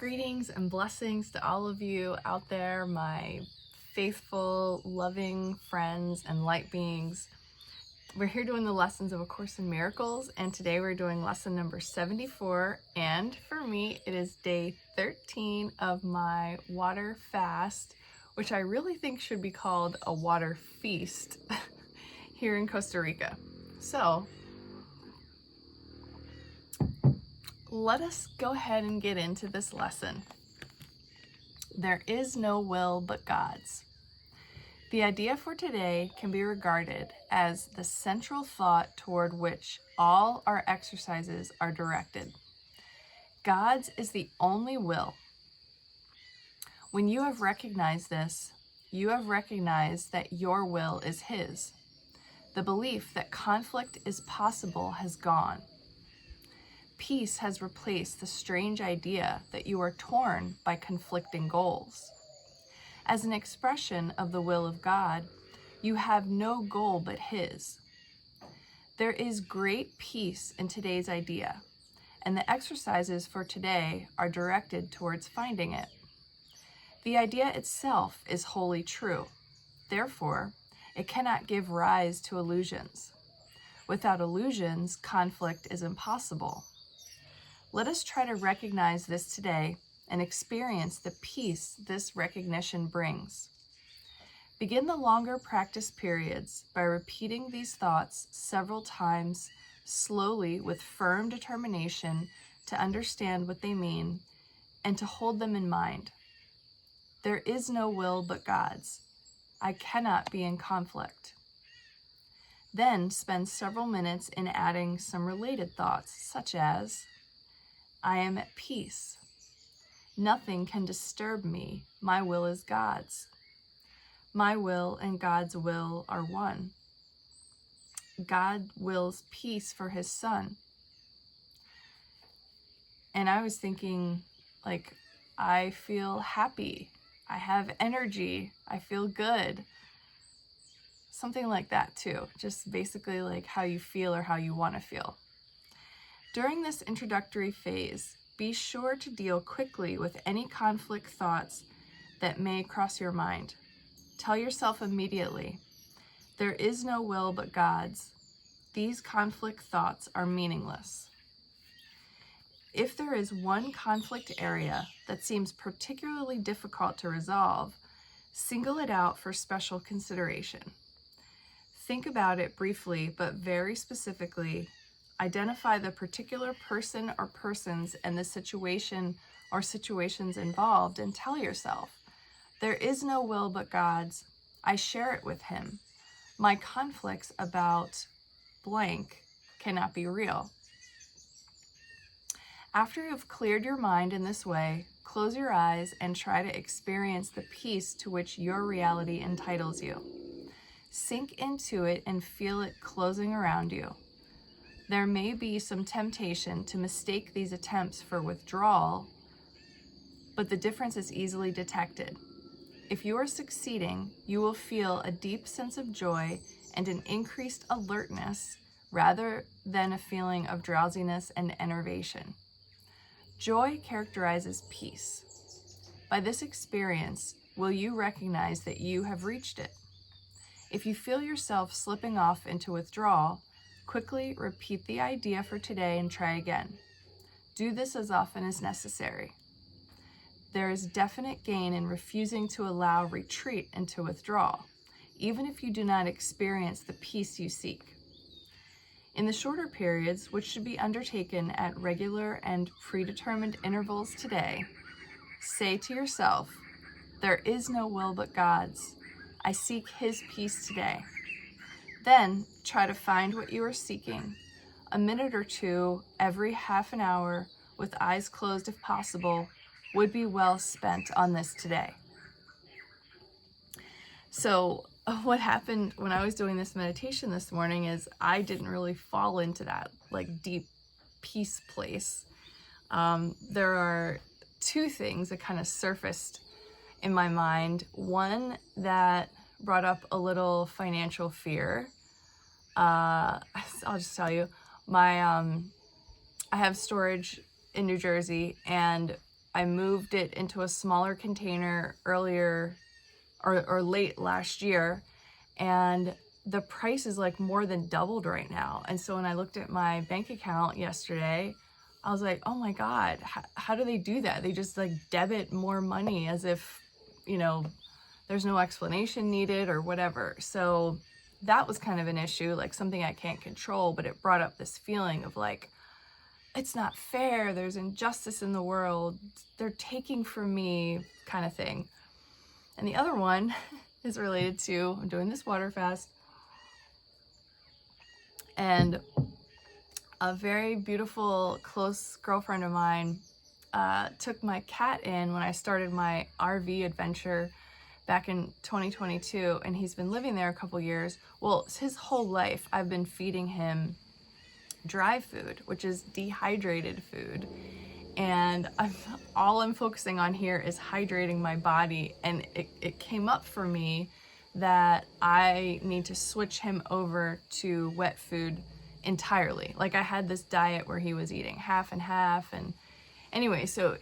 Greetings and blessings to all of you out there, my faithful, loving friends and light beings. We're here doing the lessons of A Course in Miracles, and today we're doing lesson number 74, and for me it is day 13 of my water fast, which I really think should be called a water feast here in Costa Rica. So let us go ahead and get into this lesson. There is no will but God's. The idea for today can be regarded as the central thought toward which all our exercises are directed. God's is the only will. When you have recognized this, you have recognized that your will is His. The belief that conflict is possible has gone. Peace has replaced the strange idea that you are torn by conflicting goals. As an expression of the will of God, you have no goal but His. There is great peace in today's idea, and the exercises for today are directed towards finding it. The idea itself is wholly true. Therefore, it cannot give rise to illusions. Without illusions, conflict is impossible. Let us try to recognize this today and experience the peace this recognition brings. Begin the longer practice periods by repeating these thoughts several times, slowly with firm determination to understand what they mean and to hold them in mind. There is no will but God's. I cannot be in conflict. Then spend several minutes in adding some related thoughts, such as, I am at peace. Nothing can disturb me. My will is God's. My will and God's will are one. God wills peace for His Son. And I was thinking, I feel happy. I have energy. I feel good. Something like that too. Just basically like how you feel or how you want to feel. During this introductory phase, be sure to deal quickly with any conflict thoughts that may cross your mind. Tell yourself immediately, there is no will but God's. These conflict thoughts are meaningless. If there is one conflict area that seems particularly difficult to resolve, single it out for special consideration. Think about it briefly, but very specifically. Identify the particular person or persons and the situation or situations involved and tell yourself, there is no will but God's. I share it with Him. My conflicts about blank cannot be real. After you have cleared your mind in this way, close your eyes and try to experience the peace to which your reality entitles you. Sink into it and feel it closing around you. There may be some temptation to mistake these attempts for withdrawal, but the difference is easily detected. If you are succeeding, you will feel a deep sense of joy and an increased alertness rather than a feeling of drowsiness and enervation. Joy characterizes peace. By this experience, will you recognize that you have reached it? If you feel yourself slipping off into withdrawal, quickly repeat the idea for today and try again. Do this as often as necessary. There is definite gain in refusing to allow retreat into withdrawal, even if you do not experience the peace you seek. In the shorter periods, which should be undertaken at regular and predetermined intervals today, say to yourself, there is no will but God's. I seek His peace today. Then try to find what you are seeking. A minute or two every half an hour, with eyes closed if possible, would be well spent on this today. So what happened when I was doing this meditation this morning is I didn't really fall into that deep peace place. There are two things that kind of surfaced in my mind. One that brought up a little financial fear. I'll just tell you, I have storage in New Jersey, and I moved it into a smaller container earlier or late last year, and the price is like more than doubled right now. And so when I looked at my bank account yesterday, I was like, oh my God, how do they do that? They just like debit more money as if, you know, there's no explanation needed or whatever. So that was kind of an issue, like something I can't control, but it brought up this feeling of like, it's not fair, there's injustice in the world, they're taking from me kind of thing. And the other one is related to, I'm doing this water fast, and a very beautiful, close girlfriend of mine took my cat in when I started my RV adventure back in 2022, and he's been living there a couple years. Well, his whole life I've been feeding him dry food, which is dehydrated food. And all I'm focusing on here is hydrating my body. And it came up for me that I need to switch him over to wet food entirely. Like I had this diet where he was eating half and half, and anyway, so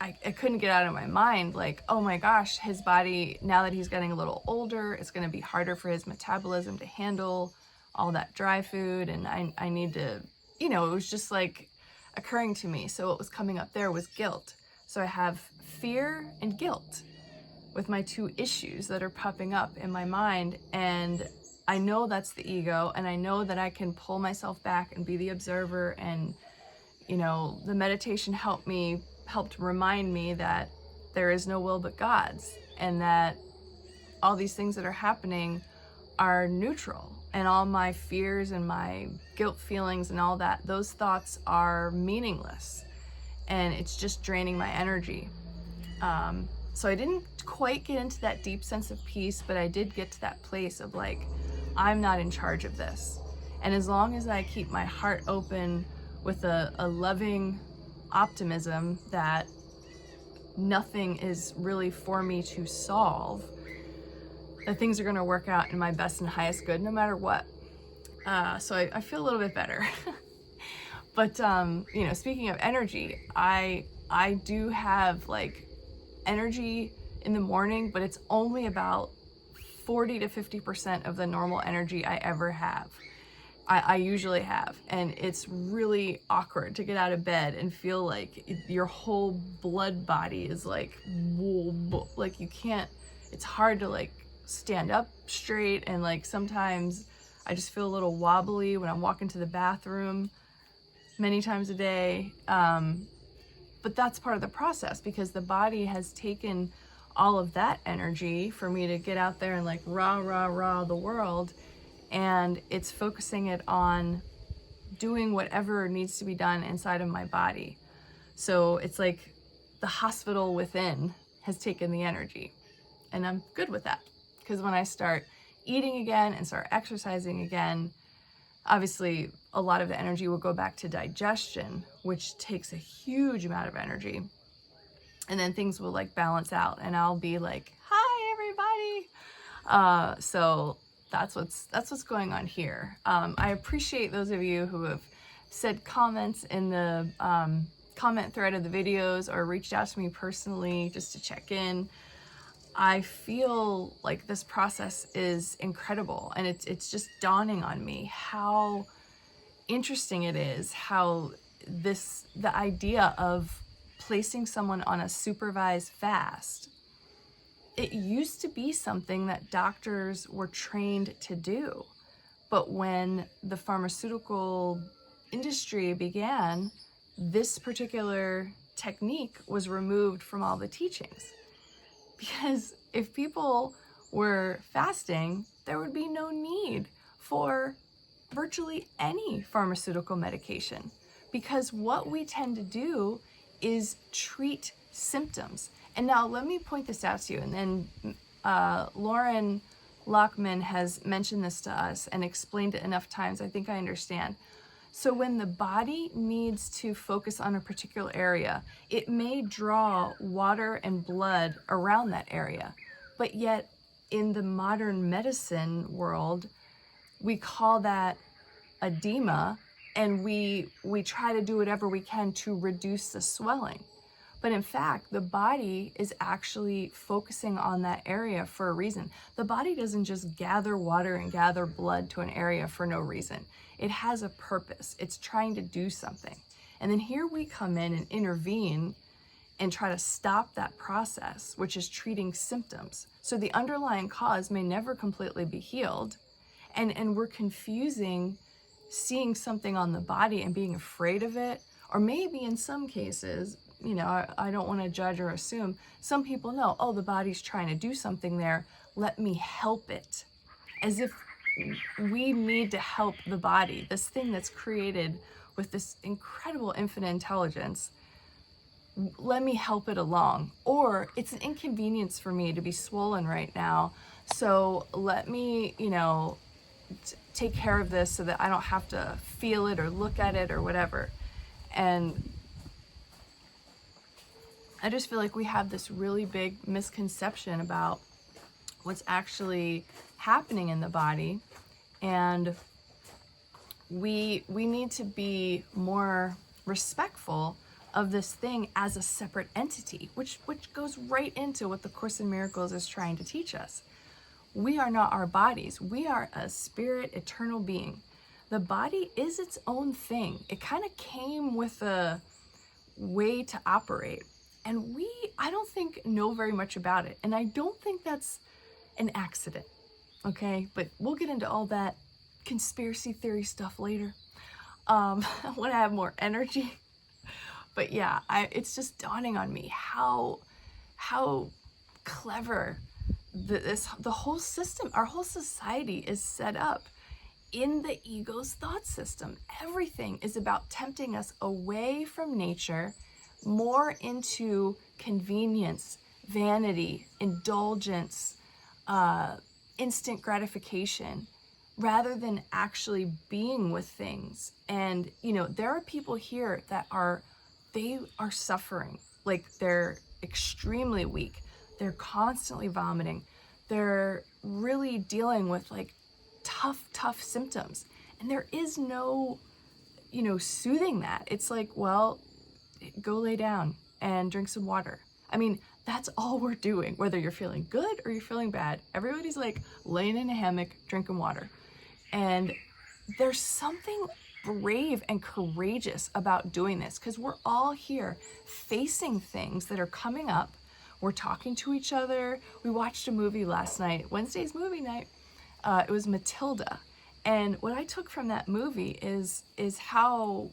I couldn't get out of my mind, like, oh my gosh, his body, now that he's getting a little older, it's going to be harder for his metabolism to handle all that dry food, and I need to, you know, it was just like occurring to me. So what was coming up there was guilt. So I have fear and guilt with my two issues that are popping up in my mind, and I know that's the ego, and I know that I can pull myself back and be the observer, and you know, the meditation helped remind me that there is no will but God's, and that all these things that are happening are neutral, and all my fears and my guilt feelings and all that, those thoughts are meaningless, and it's just draining my energy. So I didn't quite get into that deep sense of peace, but I did get to that place of like, I'm not in charge of this. And as long as I keep my heart open with a loving optimism that nothing is really for me to solve, that things are going to work out in my best and highest good no matter what. So I feel a little bit better. But you know, speaking of energy, I do have like energy in the morning, but it's only about 40 to 50% of the normal energy I ever have. I usually have, and it's really awkward to get out of bed and feel like your whole blood body is like you can't, it's hard to like stand up straight, and like sometimes I just feel a little wobbly when I'm walking to the bathroom many times a day. But that's part of the process, because the body has taken all of that energy for me to get out there and like rah the world, and it's focusing it on doing whatever needs to be done inside of my body. So it's like the hospital within has taken the energy, and I'm good with that, because when I start eating again and start exercising again, obviously a lot of the energy will go back to digestion, which takes a huge amount of energy, and then things will like balance out, and I'll be like, hi everybody. So that's what's going on here. I appreciate those of you who have said comments in the comment thread of the videos, or reached out to me personally just to check in. I feel like this process is incredible, and it's just dawning on me how interesting it is, how the idea of placing someone on a supervised fast, it used to be something that doctors were trained to do. But when the pharmaceutical industry began, this particular technique was removed from all the teachings. Because if people were fasting, there would be no need for virtually any pharmaceutical medication. Because what we tend to do is treat symptoms. And now let me point this out to you, and then Lauren Lockman has mentioned this to us and explained it enough times, I think I understand. So when the body needs to focus on a particular area, it may draw water and blood around that area. But yet in the modern medicine world, we call that edema, and we try to do whatever we can to reduce the swelling. But in fact, the body is actually focusing on that area for a reason. The body doesn't just gather water and gather blood to an area for no reason. It has a purpose. It's trying to do something. And then here we come in and intervene and try to stop that process, which is treating symptoms. So the underlying cause may never completely be healed. And we're confusing seeing something on the body and being afraid of it. Or maybe in some cases, you know, I don't want to judge or assume, some people know, oh, the body's trying to do something there, let me help it. As if we need to help the body, this thing that's created with this incredible infinite intelligence, let me help it along. Or it's an inconvenience for me to be swollen right now, so let me, you know, take care of this so that I don't have to feel it or look at it or whatever. And I just feel like we have this really big misconception about what's actually happening in the body, and we need to be more respectful of this thing as a separate entity, which goes right into what the Course in Miracles is trying to teach us. We are not our bodies. We are a spirit, eternal being. The body is its own thing. It kind of came with a way to operate. And I don't think, know very much about it. And I don't think that's an accident, okay? But we'll get into all that conspiracy theory stuff later when I have more energy. But yeah, it's just dawning on me how clever the whole system, our whole society is set up in the ego's thought system. Everything is about tempting us away from nature, more into convenience, vanity, indulgence, instant gratification, rather than actually being with things. And, you know, there are people here that they are suffering. Like, they're extremely weak. They're constantly vomiting. They're really dealing with like tough symptoms. And there is no, you know, soothing that. It's like, well, go lay down and drink some water. I mean, that's all we're doing, whether you're feeling good or you're feeling bad. Everybody's like laying in a hammock, drinking water. And there's something brave and courageous about doing this, because we're all here facing things that are coming up. We're talking to each other. We watched a movie last night, Wednesday's movie night. It was Matilda. And what I took from that movie is how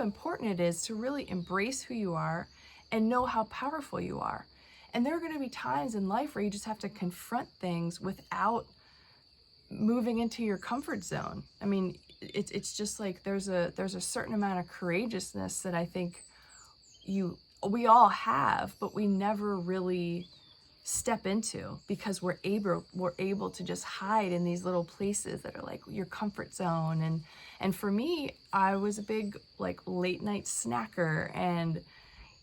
important it is to really embrace who you are and know how powerful you are. And there are going to be times in life where you just have to confront things without moving into your comfort zone. I mean, it's just like there's a certain amount of courageousness that I think we all have, but we never really step into, because we're able to just hide in these little places that are like your comfort zone. And for me, I was a big like late night snacker, and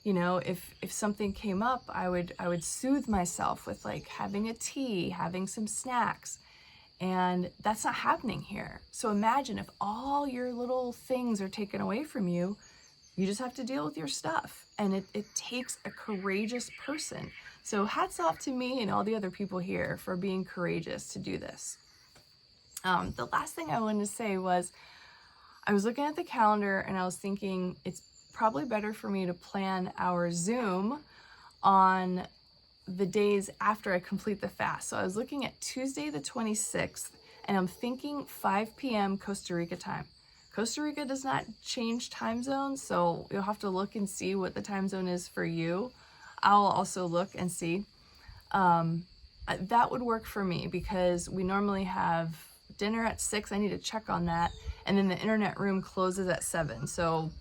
you know, if something came up, I would soothe myself with like having a tea, having some snacks. And that's not happening here. So imagine if all your little things are taken away from you, you just have to deal with your stuff. And it takes a courageous person. So hats off to me and all the other people here for being courageous to do this. The last thing I wanted to say was, I was looking at the calendar and I was thinking it's probably better for me to plan our Zoom on the days after I complete the fast. So I was looking at Tuesday the 26th, and I'm thinking 5 p.m. Costa Rica time. Costa Rica does not change time zones, so you'll have to look and see what the time zone is for you. I'll also look and see. That would work for me, because we normally have dinner at 6. I need to check on that. And then the internet room closes at 7. So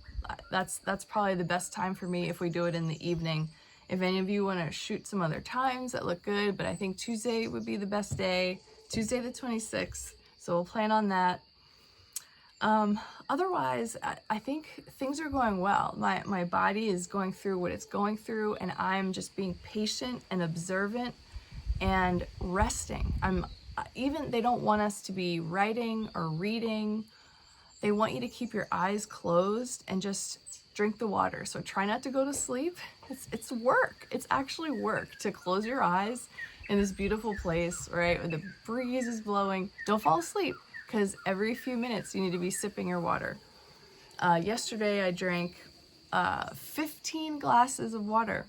that's probably the best time for me if we do it in the evening. If any of you want to shoot some other times that look good, but I think Tuesday would be the best day, Tuesday the 26th. So we'll plan on that. Otherwise, I think things are going well. My body is going through what it's going through, and I'm just being patient and observant and resting. They don't want us to be writing or reading. They want you to keep your eyes closed and just drink the water. So try not to go to sleep. It's work. It's actually work to close your eyes in this beautiful place, right? Where the breeze is blowing. Don't fall asleep, because every few minutes you need to be sipping your water. Yesterday I drank 15 glasses of water.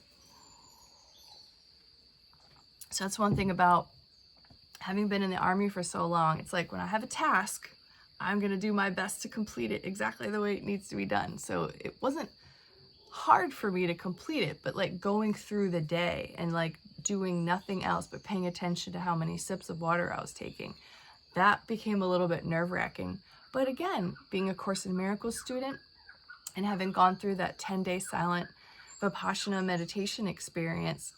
So that's one thing about having been in the Army for so long. It's like when I have a task, I'm gonna do my best to complete it exactly the way it needs to be done. So it wasn't hard for me to complete it, but like going through the day and like doing nothing else but paying attention to how many sips of water I was taking, that became a little bit nerve-wracking. But again, being a Course in Miracles student and having gone through that 10-day silent Vipassana meditation experience,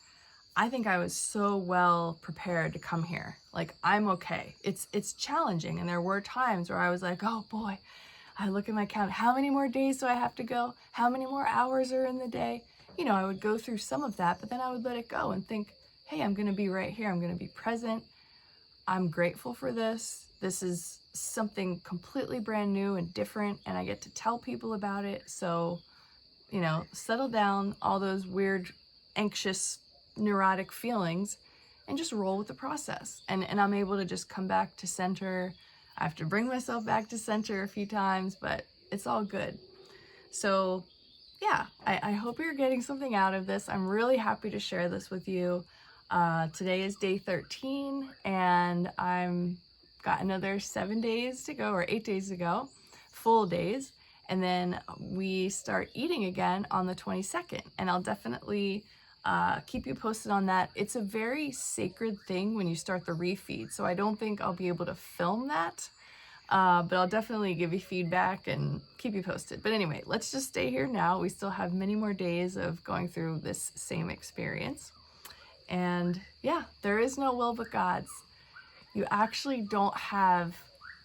I think I was so well prepared to come here. Like, I'm okay. It's challenging, and there were times where I was like, oh boy, I look at my count, how many more days do I have to go? How many more hours are in the day? You know, I would go through some of that, but then I would let it go and think, hey, I'm gonna be right here. I'm gonna be present. I'm grateful for this. This is something completely brand new and different, and I get to tell people about it. So, you know, settle down all those weird, anxious, neurotic feelings and just roll with the process. And I'm able to just come back to center. I have to bring myself back to center a few times, but it's all good. So yeah, I hope you're getting something out of this. I'm really happy to share this with you. Today is day 13, and I'm got another 7 days to go, or 8 days to go, full days. And then we start eating again on the 22nd, and I'll definitely keep you posted on that. It's a very sacred thing when you start the refeed, so I don't think I'll be able to film that, but I'll definitely give you feedback and keep you posted. But anyway, let's just stay here now. We still have many more days of going through this same experience. And yeah, there is no will but God's. You actually don't have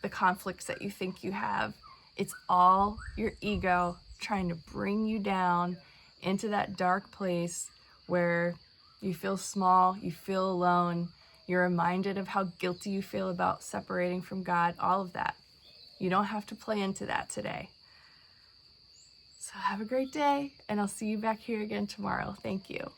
the conflicts that you think you have. It's all your ego trying to bring you down into that dark place where you feel small, you feel alone, you're reminded of how guilty you feel about separating from God, all of that. You don't have to play into that today. So have a great day, and I'll see you back here again tomorrow. Thank you.